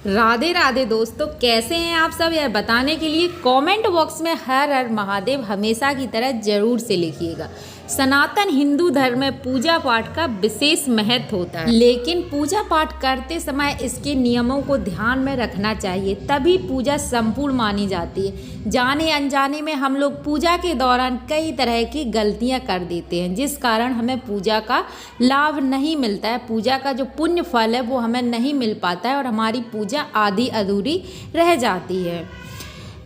राधे राधे दोस्तों, कैसे हैं आप सब? यह बताने के लिए कमेंट बॉक्स में हर हर महादेव हमेशा की तरह जरूर से लिखिएगा। सनातन हिंदू धर्म में पूजा पाठ का विशेष महत्व होता है, लेकिन पूजा पाठ करते समय इसके नियमों को ध्यान में रखना चाहिए, तभी पूजा संपूर्ण मानी जाती है। जाने अनजाने में हम लोग पूजा के दौरान कई तरह की गलतियां कर देते हैं, जिस कारण हमें पूजा का लाभ नहीं मिलता है। पूजा का जो पुण्य फल है वो हमें नहीं मिल पाता है और हमारी पूजा आधी अधूरी रह जाती है।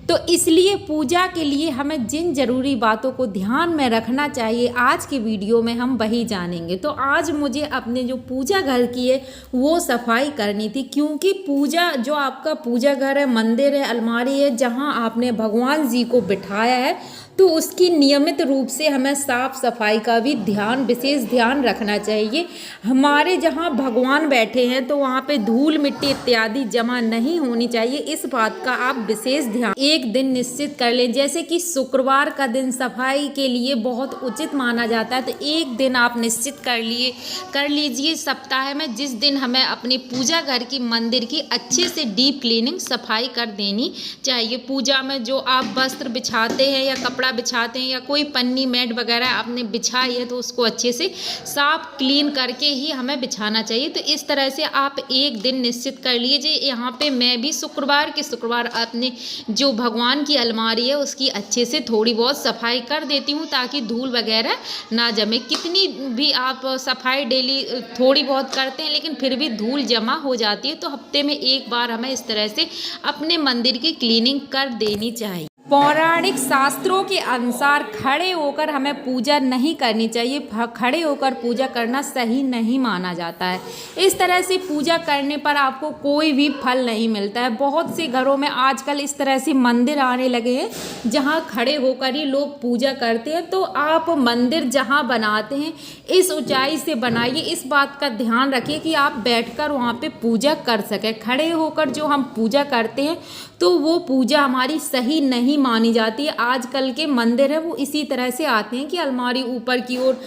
तो इसलिए पूजा के लिए हमें जिन जरूरी बातों को ध्यान में रखना चाहिए, आज के वीडियो में हम वही जानेंगे। तो आज मुझे अपने जो पूजा घर की है वो सफाई करनी थी, क्योंकि पूजा जो आपका पूजा घर है, मंदिर है, अलमारी है, जहां आपने भगवान जी को बिठाया है, तो उसकी नियमित रूप से हमें साफ सफाई का भी विशेष ध्यान रखना चाहिए। हमारे जहाँ भगवान बैठे हैं तो वहाँ पे धूल मिट्टी इत्यादि जमा नहीं होनी चाहिए। इस बात का आप विशेष ध्यान एक दिन निश्चित कर लें, जैसे कि शुक्रवार का दिन सफाई के लिए बहुत उचित माना जाता है। तो एक दिन आप निश्चित कर लीजिए सप्ताह में, जिस दिन हमें अपनी पूजा घर की, मंदिर की अच्छे से डीप क्लीनिंग सफाई कर देनी चाहिए। पूजा में जो आप वस्त्र बिछाते हैं या कपड़ा बिछाते हैं या कोई पन्नी मैट वगैरह आपने बिछाई है, तो उसको अच्छे से साफ क्लीन करके ही हमें बिछाना चाहिए। तो इस तरह से आप एक दिन निश्चित कर लीजिए। यहाँ पे मैं भी शुक्रवार के शुक्रवार अपने जो भगवान की अलमारी है उसकी अच्छे से थोड़ी बहुत सफाई कर देती हूँ, ताकि धूल वगैरह ना जमे। कितनी भी आप सफाई डेली थोड़ी बहुत करते हैं, लेकिन फिर भी धूल जमा हो जाती है। तो हफ्ते में एक बार हमें इस तरह से अपने मंदिर की क्लीनिंग कर देनी चाहिए। पौराणिक शास्त्रों के अनुसार खड़े होकर हमें पूजा नहीं करनी चाहिए। खड़े होकर पूजा करना सही नहीं माना जाता है। इस तरह से पूजा करने पर आपको कोई भी फल नहीं मिलता है। बहुत से घरों में आजकल इस तरह से मंदिर आने लगे हैं जहां खड़े होकर ही लोग पूजा करते हैं। तो आप मंदिर जहां बनाते हैं इस ऊंचाई से बनाइए। इस बात का ध्यान रखिए कि आप बैठकर वहां पे पूजा कर सकें। खड़े होकर जो हम पूजा करते हैं तो वो पूजा हमारी सही नहीं मानी जाती है। आजकल के मंदिर है वो इसी तरह से आते हैं कि अलमारी ऊपर की ओर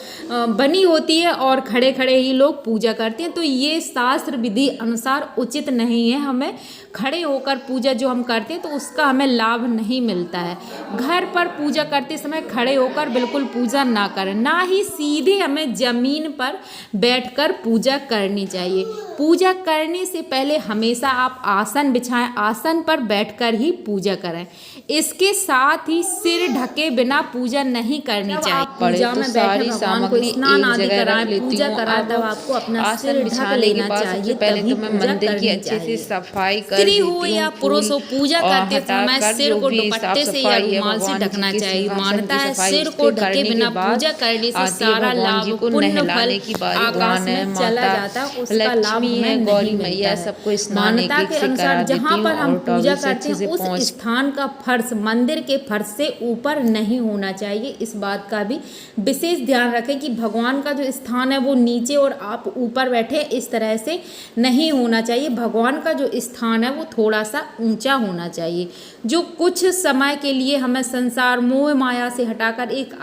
बनी होती है और खड़े खड़े ही लोग पूजा करते हैं। तो ये शास्त्र विधि अनुसार उचित नहीं है। हमें खड़े होकर पूजा जो हम करते हैं तो उसका हमें लाभ नहीं मिलता है। घर पर पूजा करते समय खड़े होकर बिल्कुल पूजा ना करें, ना ही सीधे हमें जमीन पर बैठकर पूजा करनी चाहिए। पूजा करने से पहले हमेशा आप आसन बिछाएं, आसन पर बैठकर ही पूजा करें। इसके साथ ही सिर ढके बिना पूजा नहीं करनी चाहिए। पूजा में बैठे भगवान को स्नान आदि कराएं, पूजा कराएं, तब आपको अपना सिर ढक लेना चाहिए। पहले तो मैं मंदिर की अच्छे से सफाई कर स्त्री हो या पुरुष हो, पूजा करते समय सिर को दुपट्टे से या रुमाल से ढकना चाहिए। मानता है सिर को ढके बिना पूजा करने से सारा लाभ, पुण्य फल आकाश में चला जाता है। उसका लाभ हमें गौरी मैया सबको मान्यता के अनुसार जहाँ पर हम पूजा करते हैं उस स्थान का फर्श मंदिर के फर्श से ऊपर नहीं होना चाहिए। इस बात का भी विशेष ध्यान रखें कि भगवान का जो स्थान है वो नीचे और आप ऊपर बैठे, इस तरह से नहीं होना चाहिए। भगवान का जो स्थान है वो थोड़ा सा ऊंचा होना चाहिए, जो कुछ समय के लिए हमें संसार मोह माया से हटाकर एक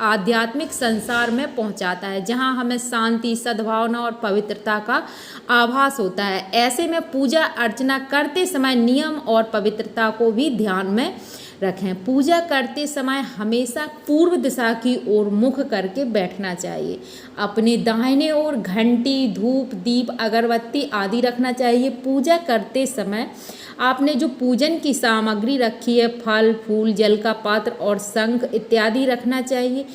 आध्यात्मिक संसार में पहुंचाता है, जहां हमें शांति, सद्भावना और पवित्रता का आभास होता है। ऐसे में पूजा अर्चना करते समय नियम और पवित्रता को भी ध्यान में रखें। पूजा करते समय हमेशा पूर्व दिशा की ओर मुख करके बैठना चाहिए। अपने दाहिने ओर घंटी, धूप, दीप, अगरबत्ती आदि रखना चाहिए। पूजा करते समय आपने जो पूजन की सामग्री रखी है, फल, फूल, जल का पात्र और शंख इत्यादि रखना चाहिए।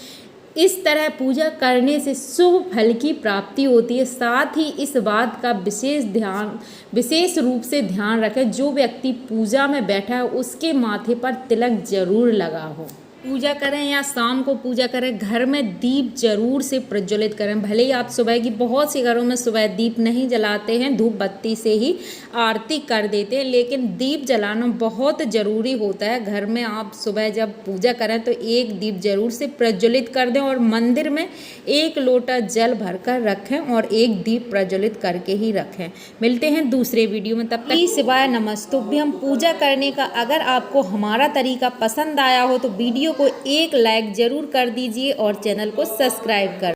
इस तरह पूजा करने से शुभ फल की प्राप्ति होती है। साथ ही इस बात का विशेष रूप से ध्यान रखें, जो व्यक्ति पूजा में बैठा है उसके माथे पर तिलक जरूर लगा हो। पूजा करें या शाम को पूजा करें, घर में दीप जरूर से प्रज्वलित करें। भले ही आप सुबह की, बहुत से घरों में सुबह दीप नहीं जलाते हैं, धूप बत्ती से ही आरती कर देते हैं, लेकिन दीप जलाना बहुत ज़रूरी होता है। घर में आप सुबह जब पूजा करें तो एक दीप जरूर से प्रज्वलित कर दें और मंदिर में एक लोटा जल भरकर रखें और एक दीप प्रज्वलित करके ही रखें। मिलते हैं दूसरे वीडियो में, तब तक शिवाय नमस्तुभ्यं। पूजा करने का अगर आपको हमारा तरीका पसंद आया हो तो वीडियो को एक लाइक जरूर कर दीजिए और चैनल को सब्सक्राइब कर